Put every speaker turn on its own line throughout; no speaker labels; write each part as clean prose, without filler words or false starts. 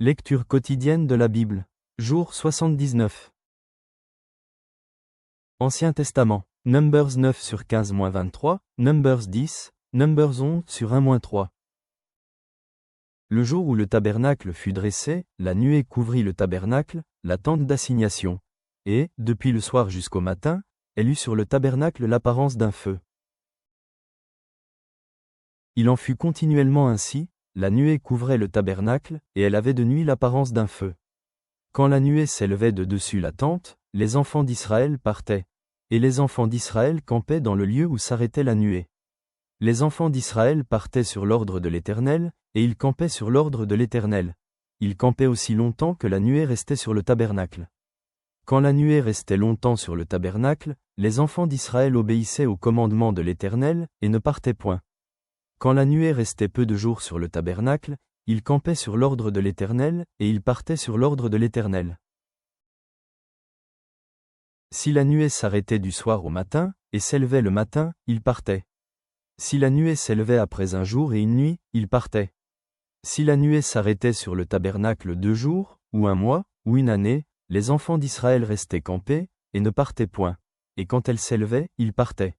Lecture quotidienne de la Bible. Jour 79. Ancien Testament. Numbers 9 sur 15-23, Numbers 10, Numbers 11 sur 1-3. Le jour où le tabernacle fut dressé, la nuée couvrit le tabernacle, la tente d'assignation. Et, depuis le soir jusqu'au matin, elle eut sur le tabernacle l'apparence d'un feu. Il en fut continuellement ainsi, la nuée couvrait le tabernacle, et elle avait de nuit l'apparence d'un feu. Quand la nuée s'élevait de dessus la tente, les enfants d'Israël partaient. Et les enfants d'Israël campaient dans le lieu où s'arrêtait la nuée. Les enfants d'Israël partaient sur l'ordre de l'Éternel, et ils campaient sur l'ordre de l'Éternel. Ils campaient aussi longtemps que la nuée restait sur le tabernacle. Quand la nuée restait longtemps sur le tabernacle, les enfants d'Israël obéissaient au commandement de l'Éternel, et ne partaient point. Quand la nuée restait peu de jours sur le tabernacle, ils campaient sur l'ordre de l'Éternel, et ils partaient sur l'ordre de l'Éternel. Si la nuée s'arrêtait du soir au matin, et s'élevait le matin, ils partaient. Si la nuée s'élevait après un jour et une nuit, ils partaient. Si la nuée s'arrêtait sur le tabernacle 2 jours, ou 1 mois, ou 1 année, les enfants d'Israël restaient campés, et ne partaient point. Et quand elle s'élevait, ils partaient.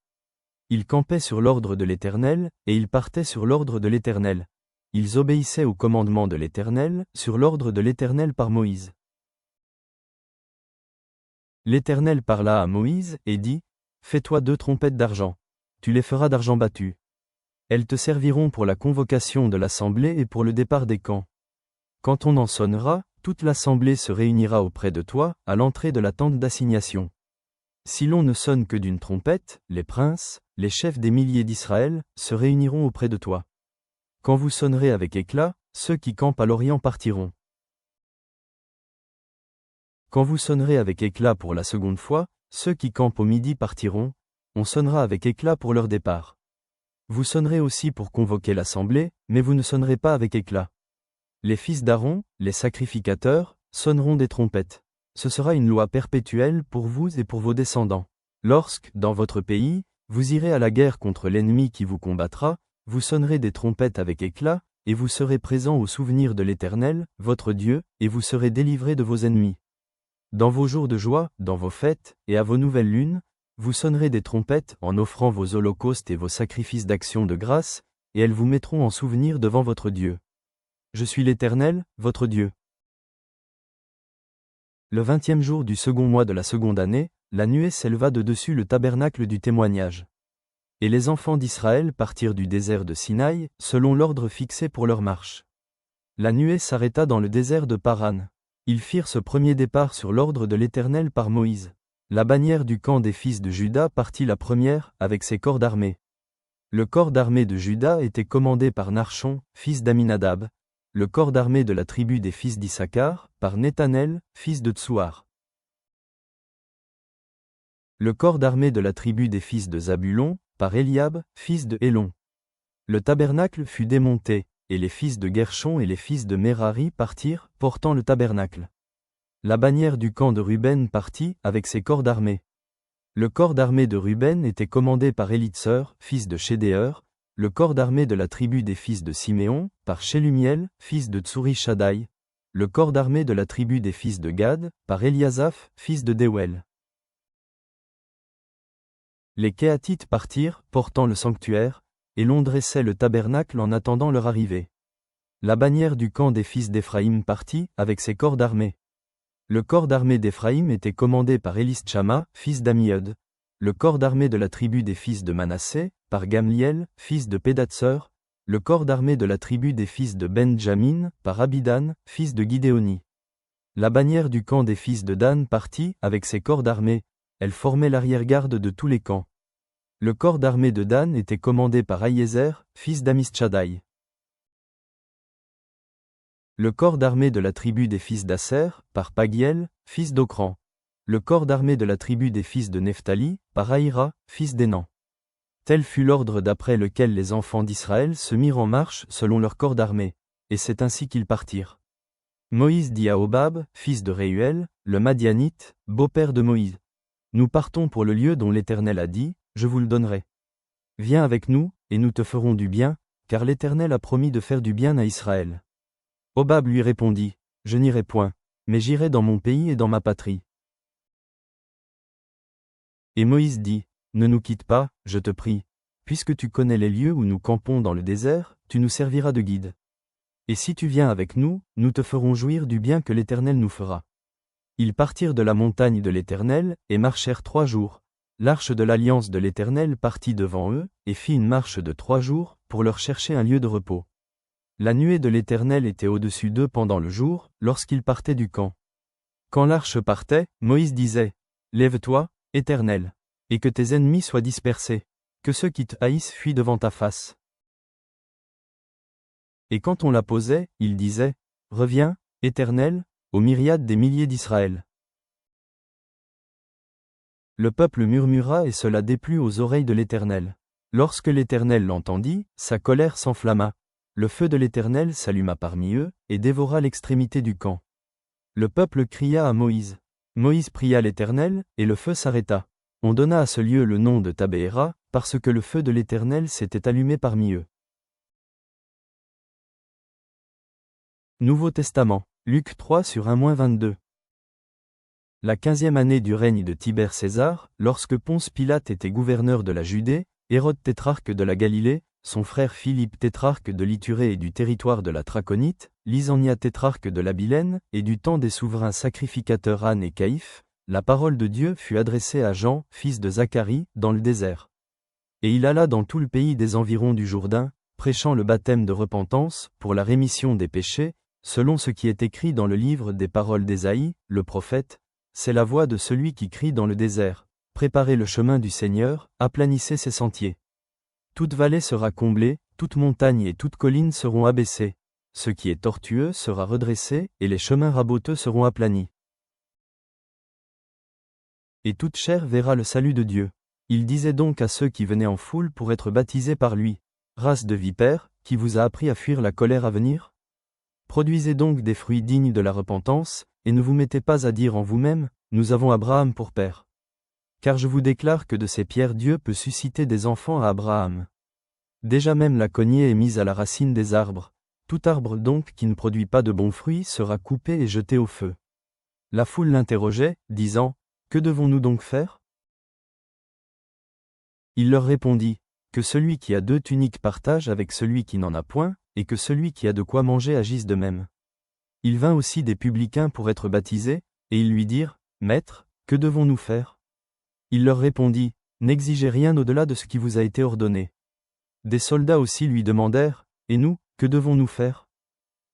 Ils campaient sur l'ordre de l'Éternel, et ils partaient sur l'ordre de l'Éternel. Ils obéissaient au commandement de l'Éternel, sur l'ordre de l'Éternel par Moïse. L'Éternel parla à Moïse, et dit, « Fais-toi 2 trompettes d'argent. Tu les feras d'argent battu. Elles te serviront pour la convocation de l'assemblée et pour le départ des camps. Quand on en sonnera, toute l'assemblée se réunira auprès de toi, à l'entrée de la tente d'assignation. Si l'on ne sonne que d'une trompette, les princes, les chefs des milliers d'Israël, se réuniront auprès de toi. Quand vous sonnerez avec éclat, ceux qui campent à l'Orient partiront. Quand vous sonnerez avec éclat pour la seconde fois, ceux qui campent au midi partiront, on sonnera avec éclat pour leur départ. Vous sonnerez aussi pour convoquer l'assemblée, mais vous ne sonnerez pas avec éclat. Les fils d'Aaron, les sacrificateurs, sonneront des trompettes. Ce sera une loi perpétuelle pour vous et pour vos descendants. Lorsque, dans votre pays, vous irez à la guerre contre l'ennemi qui vous combattra, vous sonnerez des trompettes avec éclat, et vous serez présents au souvenir de l'Éternel, votre Dieu, et vous serez délivrés de vos ennemis. Dans vos jours de joie, dans vos fêtes, et à vos nouvelles lunes, vous sonnerez des trompettes en offrant vos holocaustes et vos sacrifices d'action de grâce, et elles vous mettront en souvenir devant votre Dieu. Je suis l'Éternel, votre Dieu. Le 20e jour du second mois de la seconde année, la nuée s'éleva de dessus le tabernacle du témoignage. Et les enfants d'Israël partirent du désert de Sinaï, selon l'ordre fixé pour leur marche. La nuée s'arrêta dans le désert de Paran. Ils firent ce premier départ sur l'ordre de l'Éternel par Moïse. La bannière du camp des fils de Juda partit la première, avec ses corps d'armée. Le corps d'armée de Juda était commandé par Narchon, fils d'Aminadab. Le corps d'armée de la tribu des fils d'Issachar, par Nethanel, fils de Tsouar. Le corps d'armée de la tribu des fils de Zabulon, par Eliab, fils de Hélon. Le tabernacle fut démonté, et les fils de Guershon et les fils de Merari partirent, portant le tabernacle. La bannière du camp de Ruben partit, avec ses corps d'armée. Le corps d'armée de Ruben était commandé par Élitseur, fils de Chédéeur. Le corps d'armée de la tribu des fils de Siméon, par Shelumiel, fils de Tsuri-Shaddaï. Le corps d'armée de la tribu des fils de Gad, par Eliasaph, fils de Déwel. Les Kéatites partirent, portant le sanctuaire, et l'on dressait le tabernacle en attendant leur arrivée. La bannière du camp des fils d'Éphraïm partit, avec ses corps d'armée. Le corps d'armée d'Éphraïm était commandé par Élistchama, fils d'Amiud. Le corps d'armée de la tribu des fils de Manassé, par Gamliel, fils de Pédatseur. Le corps d'armée de la tribu des fils de Benjamin, par Abidan, fils de Gidéoni. La bannière du camp des fils de Dan partit, avec ses corps d'armée. Elle formait l'arrière-garde de tous les camps. Le corps d'armée de Dan était commandé par Aïézer, fils d'Amistchadaï. Le corps d'armée de la tribu des fils d'Asser, par Pagiel, fils d'Okran. Le corps d'armée de la tribu des fils de Nephtali, par Aïra, fils d'Énan. Tel fut l'ordre d'après lequel les enfants d'Israël se mirent en marche selon leur corps d'armée, et c'est ainsi qu'ils partirent. Moïse dit à Hobab, fils de Réuel, le Madianite, beau-père de Moïse. Nous partons pour le lieu dont l'Éternel a dit, je vous le donnerai. Viens avec nous, et nous te ferons du bien, car l'Éternel a promis de faire du bien à Israël. Hobab lui répondit, je n'irai point, mais j'irai dans mon pays et dans ma patrie. Et Moïse dit, ne nous quitte pas, je te prie, puisque tu connais les lieux où nous campons dans le désert, tu nous serviras de guide. Et si tu viens avec nous, nous te ferons jouir du bien que l'Éternel nous fera. Ils partirent de la montagne de l'Éternel, et marchèrent 3 jours. L'arche de l'alliance de l'Éternel partit devant eux, et fit une marche de 3 jours, pour leur chercher un lieu de repos. La nuée de l'Éternel était au-dessus d'eux pendant le jour, lorsqu'ils partaient du camp. Quand l'arche partait, Moïse disait, lève-toi, Éternel, et que tes ennemis soient dispersés, que ceux qui te haïssent fuient devant ta face. Et quand on la posait, il disait, reviens, Éternel, aux myriades des milliers d'Israël. Le peuple murmura et cela déplut aux oreilles de l'Éternel. Lorsque l'Éternel l'entendit, sa colère s'enflamma. Le feu de l'Éternel s'alluma parmi eux, et dévora l'extrémité du camp. Le peuple cria à Moïse. Moïse pria l'Éternel, et le feu s'arrêta. On donna à ce lieu le nom de Tabéhéra, parce que le feu de l'Éternel s'était allumé parmi eux. Nouveau Testament, Luc 3 sur 1-22. La 15e année du règne de Tibère César, lorsque Ponce Pilate était gouverneur de la Judée, Hérode tétrarque de la Galilée, son frère Philippe tétrarque de l'Ithurée et du territoire de la Traconite, Lysania tétrarque de l'Abilène, et du temps des souverains sacrificateurs Anne et Caïphe, la parole de Dieu fut adressée à Jean, fils de Zacharie, dans le désert. Et il alla dans tout le pays des environs du Jourdain, prêchant le baptême de repentance, pour la rémission des péchés, selon ce qui est écrit dans le livre des paroles d'Ésaïe, le prophète. C'est la voix de celui qui crie dans le désert. Préparez le chemin du Seigneur, aplanissez ses sentiers. Toute vallée sera comblée, toute montagne et toute colline seront abaissées. Ce qui est tortueux sera redressé, et les chemins raboteux seront aplanis. Et toute chair verra le salut de Dieu. Il disait donc à ceux qui venaient en foule pour être baptisés par lui, race de vipères, qui vous a appris à fuir la colère à venir? Produisez donc des fruits dignes de la repentance, et ne vous mettez pas à dire en vous-même, nous avons Abraham pour père. Car je vous déclare que de ces pierres Dieu peut susciter des enfants à Abraham. Déjà même la cognée est mise à la racine des arbres. Tout arbre donc qui ne produit pas de bons fruits sera coupé et jeté au feu. La foule l'interrogeait, disant, que devons-nous donc faire? Il leur répondit, que celui qui a 2 tuniques partage avec celui qui n'en a point, et que celui qui a de quoi manger agisse de même. Il vint aussi des publicains pour être baptisés, et ils lui dirent, Maître, que devons-nous faire? Il leur répondit, n'exigez rien au-delà de ce qui vous a été ordonné. Des soldats aussi lui demandèrent, et nous, que devons-nous faire?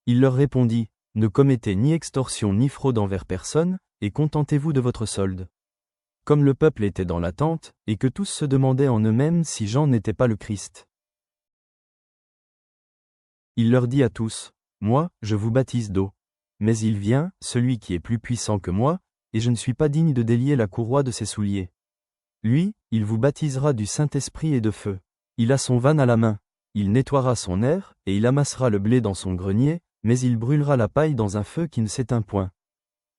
Il leur répondit, ne commettez ni extorsion ni fraude envers personne, et contentez-vous de votre solde. Comme le peuple était dans l'attente, et que tous se demandaient en eux-mêmes si Jean n'était pas le Christ. Il leur dit à tous, moi, je vous baptise d'eau. Mais il vient, celui qui est plus puissant que moi, et je ne suis pas digne de délier la courroie de ses souliers. Lui, il vous baptisera du Saint-Esprit et de feu. Il a son van à la main. Il nettoiera son aire, et il amassera le blé dans son grenier, mais il brûlera la paille dans un feu qui ne s'éteint point.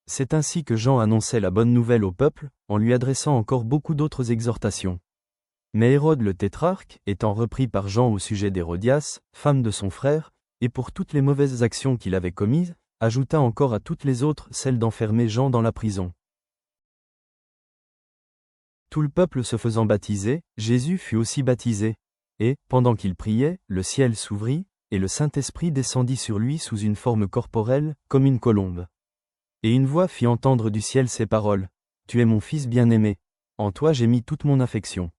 C'est ainsi que Jean annonçait la bonne nouvelle au peuple, en lui adressant encore beaucoup d'autres exhortations. Mais Hérode le tétrarque, étant repris par Jean au sujet d'Hérodias, femme de son frère, et pour toutes les mauvaises actions qu'il avait commises, ajouta encore à toutes les autres celle d'enfermer Jean dans la prison. Tout le peuple se faisant baptiser, Jésus fut aussi baptisé. Et, pendant qu'il priait, le ciel s'ouvrit, et le Saint-Esprit descendit sur lui sous une forme corporelle, comme une colombe. Et une voix fit entendre du ciel ces paroles. Tu es mon Fils bien-aimé. En toi j'ai mis toute mon affection.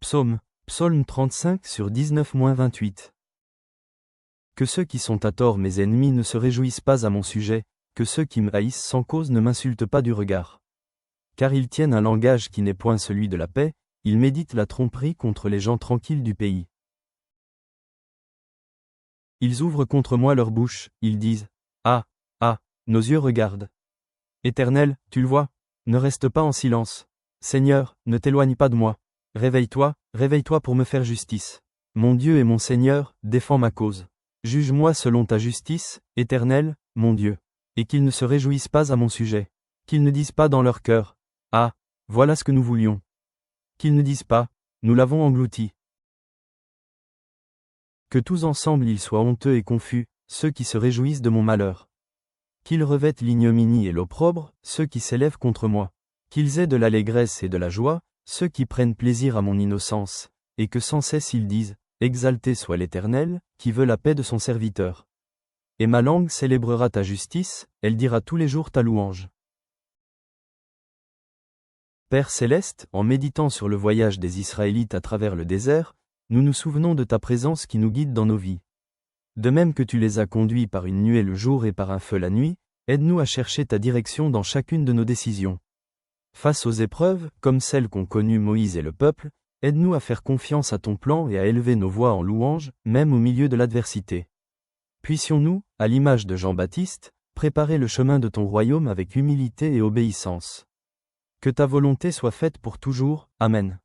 Psaume 35 sur 19-28. Que ceux qui sont à tort mes ennemis ne se réjouissent pas à mon sujet, que ceux qui me haïssent sans cause ne m'insultent pas du regard. Car ils tiennent un langage qui n'est point celui de la paix, ils méditent la tromperie contre les gens tranquilles du pays. Ils ouvrent contre moi leur bouche, ils disent, ah, ah, nos yeux regardent. Éternel, tu le vois, ne reste pas en silence. Seigneur, ne t'éloigne pas de moi. Réveille-toi, réveille-toi pour me faire justice. Mon Dieu et mon Seigneur, défends ma cause. Juge-moi selon ta justice, Éternel, mon Dieu. Et qu'ils ne se réjouissent pas à mon sujet. Qu'ils ne disent pas dans leur cœur, ah, voilà ce que nous voulions. Qu'ils ne disent pas, nous l'avons englouti. Que tous ensemble ils soient honteux et confus, ceux qui se réjouissent de mon malheur. Qu'ils revêtent l'ignominie et l'opprobre, ceux qui s'élèvent contre moi. Qu'ils aient de l'allégresse et de la joie, ceux qui prennent plaisir à mon innocence, et que sans cesse ils disent, exalté soit l'Éternel, qui veut la paix de son serviteur. Et ma langue célébrera ta justice, elle dira tous les jours ta louange. Père céleste, en méditant sur le voyage des Israélites à travers le désert, nous nous souvenons de ta présence qui nous guide dans nos vies. De même que tu les as conduits par une nuée le jour et par un feu la nuit, aide-nous à chercher ta direction dans chacune de nos décisions. Face aux épreuves, comme celles qu'ont connues Moïse et le peuple, aide-nous à faire confiance à ton plan et à élever nos voix en louange, même au milieu de l'adversité. Puissions-nous, à l'image de Jean-Baptiste, préparer le chemin de ton royaume avec humilité et obéissance. Que ta volonté soit faite pour toujours. Amen.